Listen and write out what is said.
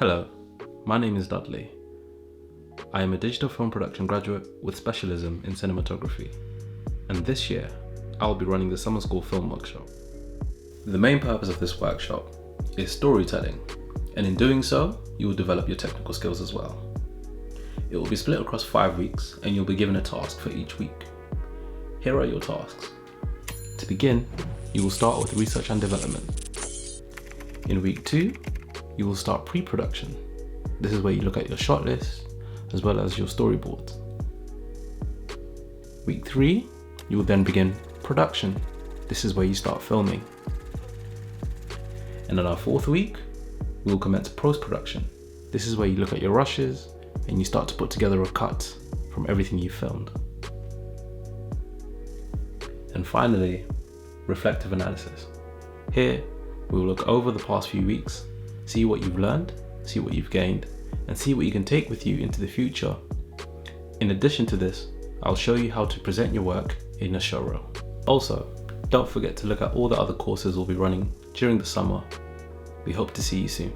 Hello, my name is Dudley. I am a digital film production graduate with specialism in cinematography, and this year I'll be running the summer school film workshop. The main purpose of this workshop is storytelling, and in doing so, you will develop your technical skills as well. It will be split across 5 weeks, and you'll be given a task for each week. Here are your tasks. To begin, you will start with research and development. In week 2, you will start pre-production. This is where you look at your shot list as well as your storyboards. Week 3, you will then begin production. This is where you start filming. And on our 4th week, we will commence post-production. This is where you look at your rushes and you start to put together a cut from everything you filmed. And finally, reflective analysis. Here, we will look over the past few weeks, see what you've learned, see what you've gained, and see what you can take with you into the future. In addition to this, I'll show you how to present your work in a showreel. Also, don't forget to look at all the other courses we'll be running during the summer. We hope to see you soon.